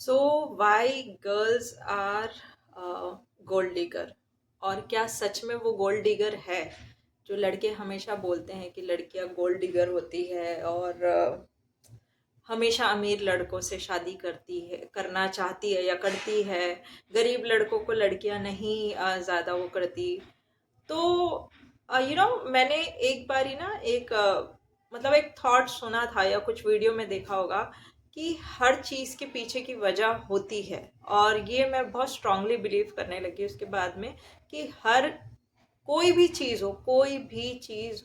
So why girls are gold digger, और क्या सच में वो गोल्ड डिगर है? जो लड़के हमेशा बोलते हैं कि लड़कियां गोल्ड डिगर होती है और हमेशा अमीर लड़कों से शादी करती है, करना चाहती है या करती है, गरीब लड़कों को लड़कियां नहीं ज़्यादा वो करती। तो मैंने एक बारी ना एक मतलब एक थॉट सुना था या कुछ वीडियो में देखा होगा कि हर चीज़ के पीछे की वजह होती है। और ये मैं बहुत स्ट्रांगली बिलीव करने लगी उसके बाद में कि हर कोई भी चीज़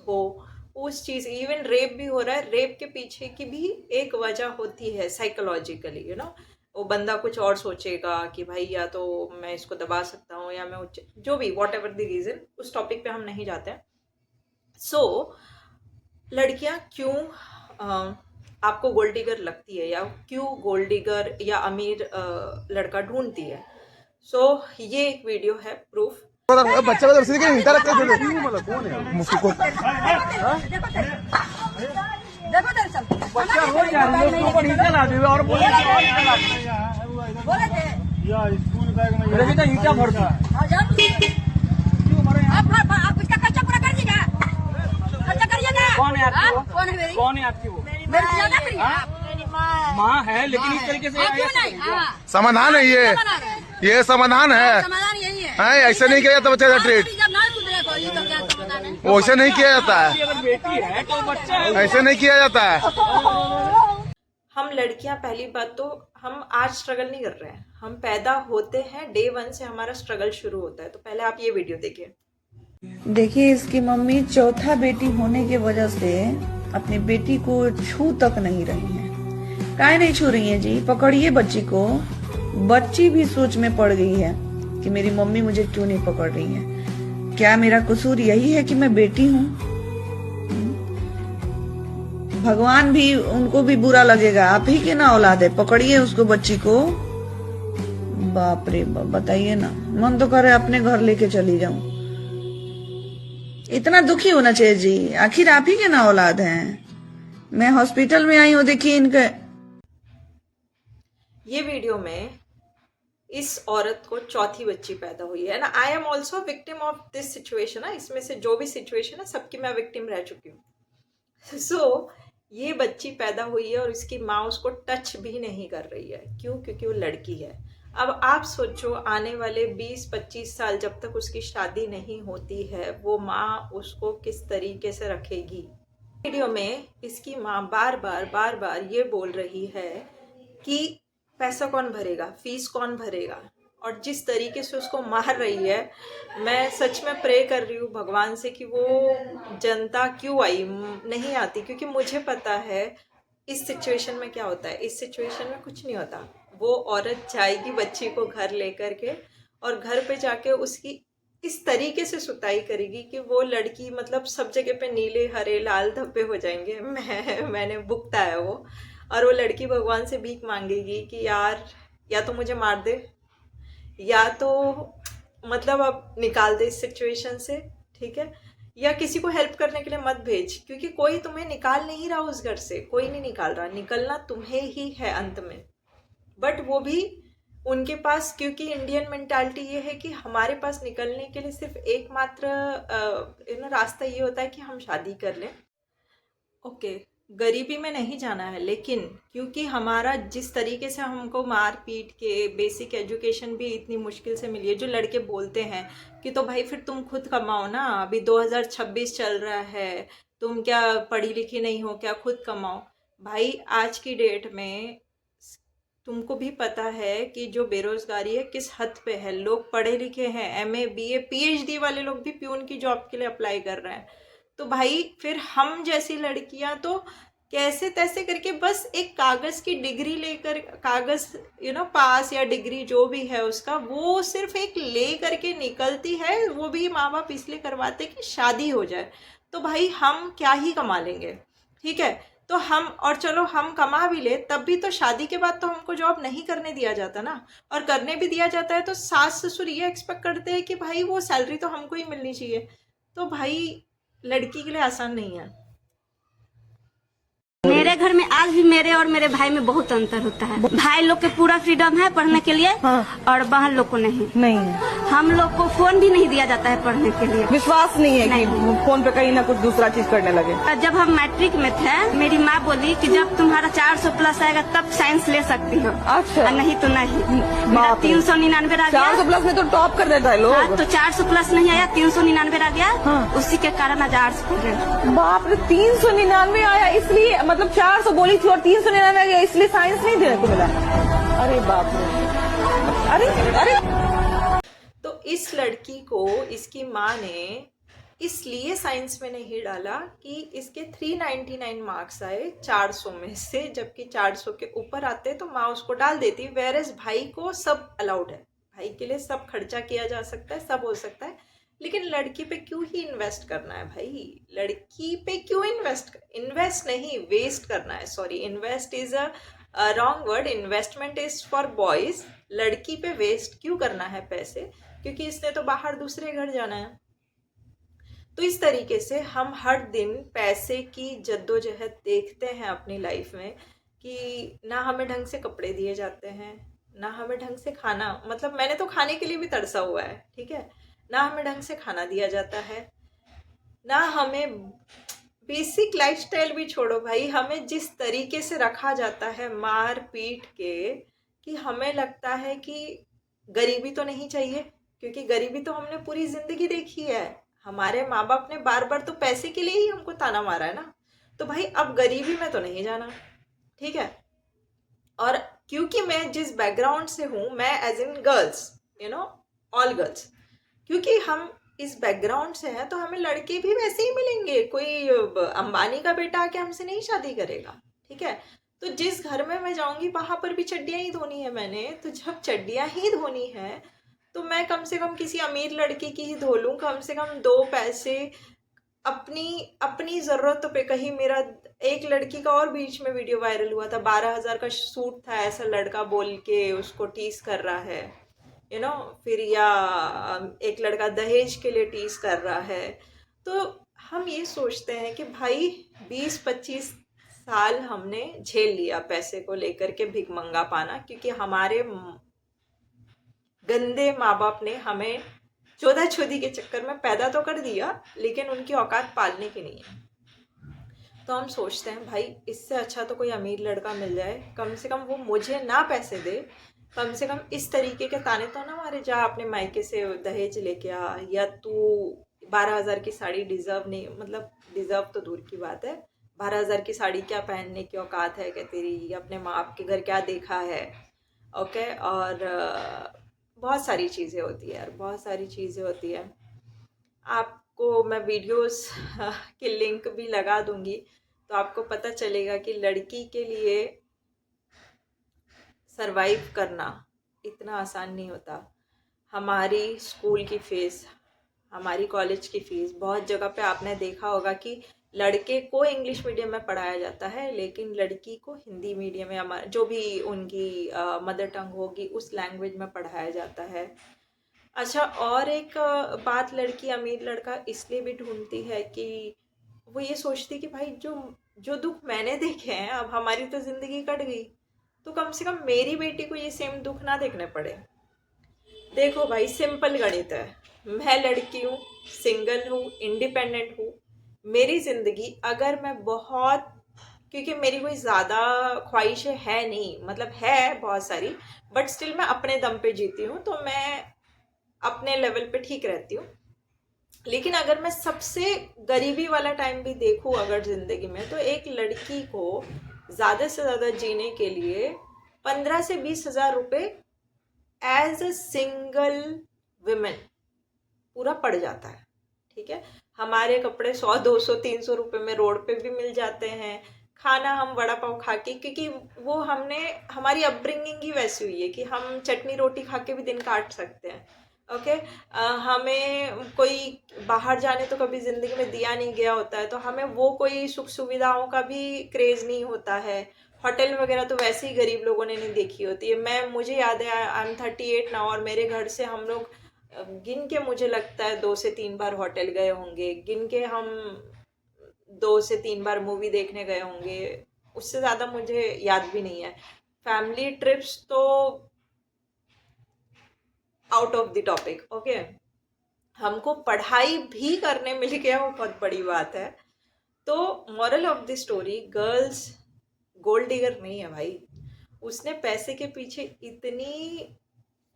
हो, उस चीज़, इवन रेप भी हो रहा है, रेप के पीछे की भी एक वजह होती है साइकोलॉजिकली, वो बंदा कुछ और सोचेगा कि भाई या तो मैं इसको दबा सकता हूँ या मैं जो भी वॉट एवर द रीज़न, उस टॉपिक पे हम नहीं जाते हैं। सो लड़कियां क्यों आपको गोल्ड डिगर लगती है या क्यों गोल्ड डिगर या अमीर लड़का ढूंढती है? सो ये एक वीडियो है प्रूफ। बच्चा को सीधे नहीं रखते मुफ्ती को देखो दरअसल बच्चा हो जा रही है उसको ऊपर ईंटा ला देवे और बोले बोले थे या स्कूल बैग में ये तो ईंटा भरता है। क्यों मरे आप इसका खर्चा पूरा कर दीजिए, खर्चा करिएगा। कौन है आपकी वो? कौन है मेरी? कौन है आपकी वो? मेरी ज्यादा मेरी माँ है, लेकिन इस तरीके से क्यों नहीं? हाँ, समाधान है ये समाधान है। समाधान यही है। ऐसे नहीं किया जाता बच्चे का ट्रीट, जब ना सुधरे को ये तो क्या समाधान है? वैसे नहीं किया जाता है, अगर बेटी है तो बच्चा है। ऐसे नहीं किया जाता है। हम लड़कियां, पहली बात तो हम आज स्ट्रगल नहीं कर रहे हैं, हम पैदा होते हैं, डे 1 से हमारा स्ट्रगल शुरू होता है। तो पहले आप ये वीडियो देखिए। देखिए, इसकी मम्मी चौथा बेटी होने की वजह से अपनी बेटी को छू तक नहीं रही है। काहे नहीं छू रही है जी? पकड़िए बच्ची को। बच्ची भी सोच में पड़ गई है कि मेरी मम्मी मुझे क्यों नहीं पकड़ रही है। क्या मेरा कसूर यही है कि मैं बेटी हूँ? भगवान भी, उनको भी बुरा लगेगा। आप ही के ना औलाद है, पकड़िए उसको, बच्ची को। बाप रे बाप, बताइए ना, मन तो करे अपने घर लेके चली जाऊं। इतना दुखी होना चाहिए जी? आखिर आप ही के ना औलाद हैं। मैं हॉस्पिटल में आई हूँ, देखिए इनके। ये वीडियो में इस औरत को चौथी बच्ची पैदा हुई है ना। I am also victim of this situation है। इसमें से जो भी सिचुएशन है सबकी मैं विक्टिम रह चुकी हूँ। सो ये बच्ची पैदा हुई है और इसकी माँ उसको टच भी नहीं कर रही है। क्यों? क्योंकि वो लड़की है। अब आप सोचो, आने वाले 20-25 साल जब तक उसकी शादी नहीं होती है, वो माँ उसको किस तरीके से रखेगी। वीडियो में इसकी माँ बार बार ये बोल रही है कि पैसा कौन भरेगा, फीस कौन भरेगा, और जिस तरीके से उसको मार रही है, मैं सच में प्रे कर रही हूँ भगवान से कि वो जनता क्यों आई, नहीं आती। क्योंकि मुझे पता है इस सिचुएशन में क्या होता है। इस सिचुएशन में कुछ नहीं होता। वो औरत जाएगी बच्ची को घर लेकर के और घर पे जाके उसकी इस तरीके से सुताई करेगी कि वो लड़की, मतलब सब जगह पे नीले हरे लाल धब्बे हो जाएंगे। मैंने भुगता है वो। और वो लड़की भगवान से भीख मांगेगी कि यार, या तो मुझे मार दे, या तो मतलब अब निकाल दे इस सिचुएशन से, ठीक है, या किसी को हेल्प करने के लिए मत भेज, क्योंकि कोई तुम्हें निकाल नहीं रहा उस घर से, कोई नहीं निकाल रहा, निकलना तुम्हें ही है अंत में। बट वो भी उनके पास, क्योंकि इंडियन मेंटालिटी ये है कि हमारे पास निकलने के लिए सिर्फ एकमात्र रास्ता ये होता है कि हम शादी कर लें। ओके, गरीबी में नहीं जाना है, लेकिन क्योंकि हमारा जिस तरीके से हमको मार पीट के बेसिक एजुकेशन भी इतनी मुश्किल से मिली है। जो लड़के बोलते हैं कि तो भाई फिर तुम खुद कमाओ ना, अभी 2026 चल रहा है, तुम क्या पढ़ी लिखी नहीं हो क्या, खुद कमाओ। भाई आज की डेट में तुमको भी पता है कि जो बेरोजगारी है किस हद पे है। लोग पढ़े लिखे हैं, MA BA PhD वाले लोग भी प्यून की जॉब के लिए अप्लाई कर रहे हैं। तो भाई फिर हम जैसी लड़कियां तो कैसे तैसे करके बस एक कागज की डिग्री लेकर, कागज पास या डिग्री जो भी है उसका, वो सिर्फ एक ले करके निकलती है। वो भी माँ बाप इसलिए करवाते कि शादी हो जाए। तो भाई हम क्या ही कमा लेंगे, ठीक है। तो हम, और चलो हम कमा भी ले तब भी तो शादी के बाद तो हमको जॉब नहीं करने दिया जाता ना। और करने भी दिया जाता है तो सास ससुर ये एक्सपेक्ट करते हैं कि भाई वो सैलरी तो हमको ही मिलनी चाहिए। तो भाई लड़की के लिए आसान नहीं है। मेरे हमारे घर में आज भी मेरे और मेरे भाई में बहुत अंतर होता है। भाई लोग के पूरा फ्रीडम है पढ़ने के लिए और बहन लोग को नहीं है। हम लोग को फोन भी नहीं दिया जाता है पढ़ने के लिए। विश्वास नहीं है कि फोन पे कहीं ना कुछ दूसरा चीज करने लगे। जब हम मैट्रिक में थे मेरी माँ बोली कि जब तुम्हारा 400 प्लस आएगा तब साइंस ले सकती हो। अच्छा। नहीं तो नहीं। मेरा 399 आ गया। 400 प्लस में तो टॉप कर देता है लोग। हाँ, तो 400 प्लस नहीं आया, 399 आ गया। उसी के कारण आज आर्ट्स पढ़ रहे। बाप रे, 399 आया इसलिए, मतलब 400 बोली थी और 399 आ गया इसलिए साइंस नहीं देने को मिला। अरे बाप रे, अरे अरे। तो इस लड़की को इसकी माँ ने इसलिए साइंस में नहीं डाला कि इसके 399 मार्क्स आए 400 में से, जबकि 400 के ऊपर आते तो माँ उसको डाल देती। वेरएज भाई को सब अलाउड है, भाई के लिए सब खर्चा किया जा सकता है, सब हो सकता है, लेकिन लड़की पे क्यों ही इन्वेस्ट करना है भाई? लड़की पे क्यों इन्वेस्ट नहीं, वेस्ट करना है। Sorry, invest is a wrong word, investment is for boys. लड़की पे वेस्ट क्यों करना है पैसे? क्योंकि इसने तो बाहर दूसरे घर जाना है। तो इस तरीके से हम हर दिन पैसे की जद्दोजहद देखते हैं अपनी लाइफ में कि ना हमें ढंग से कपड़े दिए जाते हैं, ना हमें ढंग से खाना, मतलब मैंने तो खाने के लिए भी तरसा हुआ है, ठीक है, ना हमें ढंग से खाना दिया जाता है, ना हमें बेसिक लाइफस्टाइल भी छोड़ो भाई, हमें जिस तरीके से रखा जाता है मार पीट के कि हमें लगता है कि गरीबी तो नहीं चाहिए, क्योंकि गरीबी तो हमने पूरी जिंदगी देखी है। हमारे माँ बाप ने बार बार तो पैसे के लिए ही हमको ताना मारा है ना, तो भाई अब गरीबी में तो नहीं जाना, ठीक है। और क्योंकि मैं जिस बैकग्राउंड से हूँ, मैं age in girls, all girls, क्योंकि हम इस बैकग्राउंड से हैं तो हमें लड़के भी वैसे ही मिलेंगे। कोई अंबानी का बेटा आके हमसे नहीं शादी करेगा, ठीक है। तो जिस घर में मैं जाऊंगी वहां पर भी चड्डियां ही धोनी है मैंने, तो जब चड्डियां ही धोनी है तो मैं कम से कम किसी अमीर लड़के की ही धो लूँ, कम से कम 2 पैसे अपनी ज़रूरतों पे। कहीं मेरा एक लड़की का और बीच में वीडियो वायरल हुआ था, 12,000 का सूट था, ऐसा लड़का बोल के उसको टीस कर रहा है, फिर या एक लड़का दहेज के लिए टीस कर रहा है। तो हम ये सोचते हैं कि भाई 20-25 साल हमने झेल लिया पैसे को लेकर के भिखमंगा पाना, क्योंकि हमारे गंदे माँ बाप ने हमें चोदा चोदी के चक्कर में पैदा तो कर दिया, लेकिन उनकी औकात पालने की नहीं है। तो हम सोचते हैं भाई इससे अच्छा तो कोई अमीर लड़का मिल जाए, कम से कम वो मुझे ना पैसे दे, कम से कम इस तरीके के ताने तो ना मारे, जा अपने मायके से दहेज लेके आ, या तू 12,000 की साड़ी डिज़र्व नहीं, मतलब डिज़र्व तो दूर की बात है, 12,000 की साड़ी क्या पहनने की औकात है क्या तेरी? अपने माँ बाप के घर क्या देखा है? ओके। और बहुत सारी चीज़ें होती है यार, बहुत सारी चीज़ें होती है। आपको मैं वीडियोस की लिंक भी लगा दूंगी, तो आपको पता चलेगा कि लड़की के लिए सरवाइव करना इतना आसान नहीं होता। हमारी स्कूल की फ़ीस, हमारी कॉलेज की फ़ीस, बहुत जगह पे आपने देखा होगा कि लड़के को इंग्लिश मीडियम में पढ़ाया जाता है, लेकिन लड़की को हिंदी मीडियम में, जो भी उनकी मदर टंग होगी उस लैंग्वेज में पढ़ाया जाता है। अच्छा, और एक बात लड़की अमीर लड़का इसलिए भी ढूंढती है कि वो ये सोचती कि भाई जो दुख मैंने देखे हैं, अब हमारी तो ज़िंदगी कट गई, तो कम से कम मेरी बेटी को ये सेम दुख ना देखने पड़े। देखो भाई, सिंपल गणित है, मैं लड़की हूँ, सिंगल हूँ, इंडिपेंडेंट हूँ। मेरी ज़िंदगी अगर मैं बहुत, क्योंकि मेरी कोई ज़्यादा ख्वाहिशें है नहीं, मतलब है बहुत सारी, बट स्टिल मैं अपने दम पे जीती हूँ, तो मैं अपने लेवल पे ठीक रहती हूँ। लेकिन अगर मैं सबसे गरीबी वाला टाइम भी देखूँ अगर ज़िंदगी में, तो एक लड़की को ज़्यादा से ज़्यादा जीने के लिए 15 से 20,000 रुपये एज अ सिंगल विमेन पूरा पड़ जाता है, ठीक है। हमारे कपड़े 100, 200, 300 रुपये में रोड पे भी मिल जाते हैं। खाना हम वड़ा पाव खा के, क्योंकि वो हमारी अपब्रिंगिंग ही वैसी हुई है कि हम चटनी रोटी खा के भी दिन काट सकते हैं, ओके। हमें कोई बाहर जाने तो कभी ज़िंदगी में दिया नहीं गया होता है, तो हमें वो कोई सुख सुविधाओं का भी क्रेज़ नहीं होता है। होटल वगैरह तो वैसे ही गरीब लोगों ने नहीं देखी होती है। मुझे याद है, आई एम 38 नाउ, और मेरे घर से हम लोग गिन के, मुझे लगता है 2 से 3 बार होटल गए होंगे, गिन के हम 2 से 3 बार मूवी देखने गए होंगे, उससे ज़्यादा मुझे याद भी नहीं है। फैमिली ट्रिप्स तो out of the topic. Okay, हमको पढ़ाई भी करने मिल गया, वो बहुत बड़ी बात है। तो moral of the story, girls gold digger नहीं है भाई। उसने पैसे के पीछे इतनी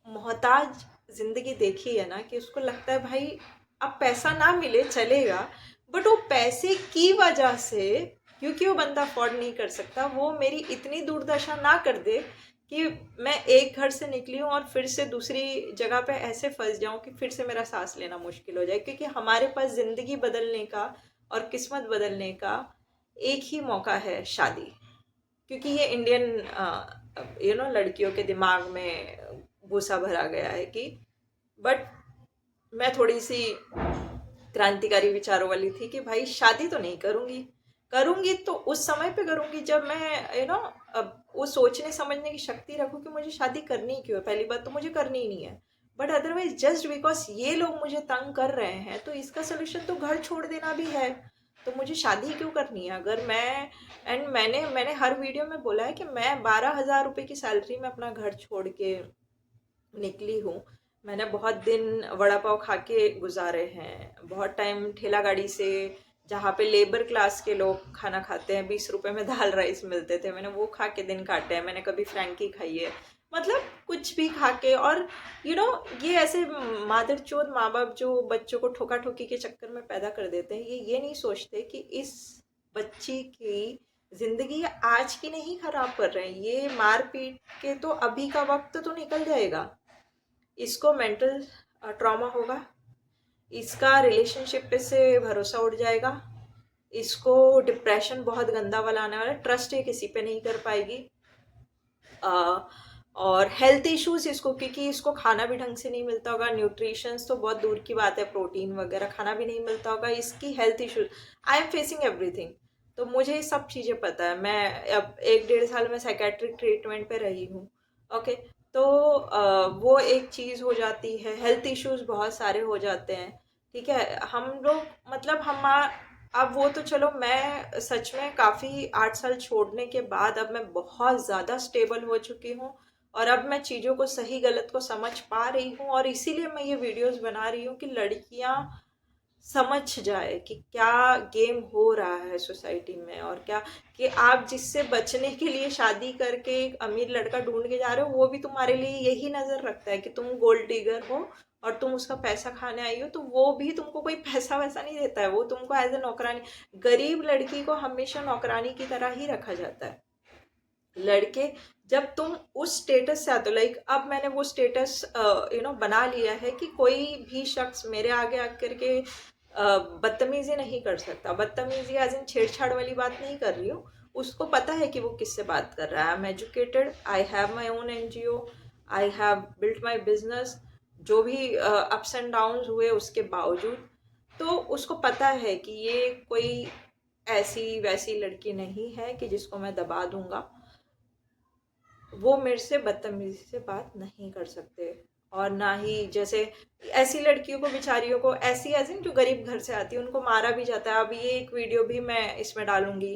मोहताज जिंदगी देखी है ना कि उसको लगता है भाई अब पैसा ना मिले चलेगा, बट वो पैसे की वजह से, क्योंकि वो बंदा अफोर्ड नहीं कर सकता, वो मेरी इतनी दुर्दशा ना कर दे कि मैं एक घर से निकली हूँ और फिर से दूसरी जगह पे ऐसे फंस जाऊँ कि फिर से मेरा सांस लेना मुश्किल हो जाए। क्योंकि हमारे पास ज़िंदगी बदलने का और किस्मत बदलने का एक ही मौका है, शादी। क्योंकि ये इंडियन लड़कियों के दिमाग में भूसा भरा गया है कि, बट मैं थोड़ी सी क्रांतिकारी विचारों वाली थी कि भाई शादी तो नहीं करूँगी, करूँगी तो उस समय पे करूँगी जब मैं अब वो सोचने समझने की शक्ति रखूँ कि मुझे शादी करनी क्यों है। पहली बात तो मुझे करनी ही नहीं है, बट अदरवाइज जस्ट बिकॉज ये लोग मुझे तंग कर रहे हैं तो इसका सोल्यूशन तो घर छोड़ देना भी है। तो मुझे शादी क्यों करनी है? अगर मैंने हर वीडियो में बोला है कि मैं 12,000 रुपये की सैलरी में अपना घर छोड़ के निकली हूँ। मैंने बहुत दिन वड़ा पाव खा के गुजारे हैं, बहुत टाइम ठेला गाड़ी से, जहाँ पे लेबर क्लास के लोग खाना खाते हैं, 20 रुपए में दाल राइस मिलते थे, मैंने वो खा के दिन काटे हैं। मैंने कभी फ्रैंकी खाई है, मतलब कुछ भी खा के। और ये ऐसे मादरचोद माँ बाप जो बच्चों को ठोका ठोकी के चक्कर में पैदा कर देते हैं, ये नहीं सोचते कि इस बच्ची की जिंदगी आज की नहीं खराब कर रहे हैं, ये मार पीट के तो अभी का वक्त तो निकल जाएगा, इसको मेंटल ट्रॉमा होगा, इसका रिलेशनशिप पे से भरोसा उठ जाएगा, इसको डिप्रेशन बहुत गंदा वाला आने वाला है, ट्रस्ट ये किसी पे नहीं कर पाएगी, और हेल्थ इश्यूज इसको, क्योंकि इसको खाना भी ढंग से नहीं मिलता होगा, न्यूट्रिशंस तो बहुत दूर की बात है, प्रोटीन वगैरह खाना भी नहीं मिलता होगा, इसकी health issues. I am facing everything, तो मुझे ये सब चीज़ें पता है। मैं अब 1-1.5 साल में साइकेट्रिक ट्रीटमेंट पे रही हूँ। ओके, तो वो एक चीज़ हो जाती है, हेल्थ इश्यूज बहुत सारे हो जाते हैं। ठीक है, हम लोग मतलब अब वो तो चलो, मैं सच में काफ़ी 8 साल छोड़ने के बाद अब मैं बहुत ज़्यादा स्टेबल हो चुकी हूँ और अब मैं चीज़ों को सही गलत को समझ पा रही हूँ, और इसीलिए मैं ये वीडियोस बना रही हूँ कि लड़कियाँ समझ जाए कि क्या गेम हो रहा है सोसाइटी में, और क्या कि आप जिससे बचने के लिए शादी करके एक अमीर लड़का ढूंढ के जा रहे हो, वो भी तुम्हारे लिए यही नज़र रखता है कि तुम गोल्ड डिगर हो और तुम उसका पैसा खाने आई हो, तो वो भी तुमको कोई पैसा वैसा नहीं देता है, वो तुमको एज ए नौकरानी। गरीब लड़की को हमेशा नौकरानी की तरह ही रखा जाता है। लड़के जब तुम उस स्टेटस से आते हो, लाइक अब मैंने वो स्टेटस बना लिया है कि कोई भी शख्स मेरे आगे आकर के बदतमीजी नहीं कर सकता। बदतमीजी एज इन छेड़छाड़ वाली बात नहीं कर रही हूँ, उसको पता है कि वो किससे बात कर रहा है। I am educated, I have my own NGO, I have built my business, जो भी अप्स एंड डाउन्स हुए उसके बावजूद, तो उसको पता है कि ये कोई ऐसी वैसी लड़की नहीं है कि जिसको मैं दबा दूंगा। वो मेरे से बदतमीजी से बात नहीं कर सकते, और ना ही जैसे ऐसी लड़कियों को, बेचारियों को, ऐसी जो गरीब घर से आती है उनको मारा भी जाता है। अब ये एक वीडियो भी मैं इसमें डालूंगी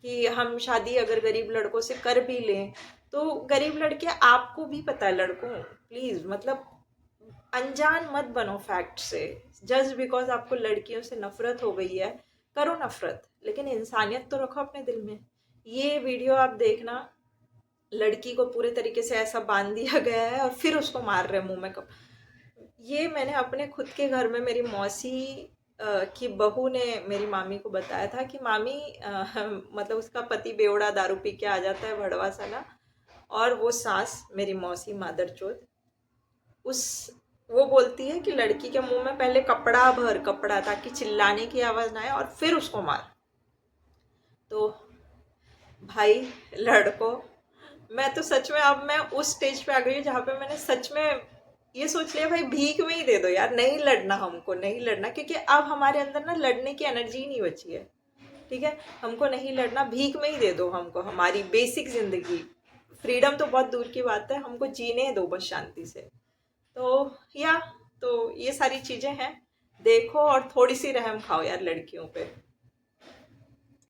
कि हम शादी अगर गरीब लड़कों से कर भी लें तो गरीब लड़के, आपको भी पता है लड़कों, प्लीज़ मतलब अनजान मत बनो फैक्ट से। जस्ट बिकॉज आपको लड़कियों से नफरत हो गई है, करो नफरत, लेकिन इंसानियत तो रखो अपने दिल में। ये वीडियो आप देखना, लड़की को पूरे तरीके से ऐसा बांध दिया गया है और फिर उसको मार रहे मुंह में कप। ये मैंने अपने खुद के घर में मेरी मौसी की बहू ने मेरी मामी को बताया था कि मामी मतलब उसका पति बेवड़ा दारू पी के आ जाता है, भड़वा साला, और वो सास मेरी मौसी मादरचोद वो बोलती है कि लड़की के मुंह में पहले कपड़ा भर, कपड़ा, ताकि चिल्लाने की आवाज़ ना आए, और फिर उसको मार। तो भाई लड़कों, मैं तो सच में अब मैं उस स्टेज पे आ गई हूँ जहाँ पे मैंने सच में ये सोच लिया, भाई भीख में ही दे दो यार, नहीं लड़ना, हमको नहीं लड़ना, क्योंकि अब हमारे अंदर ना लड़ने की एनर्जी ही नहीं बची है। ठीक है, हमको नहीं लड़ना, भीख में ही दे दो हमको हमारी बेसिक ज़िंदगी। फ्रीडम तो बहुत दूर की बात है, हमको जीने दो बस शांति से। तो ये सारी चीज़ें हैं, देखो और थोड़ी सी रहम खाओ यार लड़कियों पे।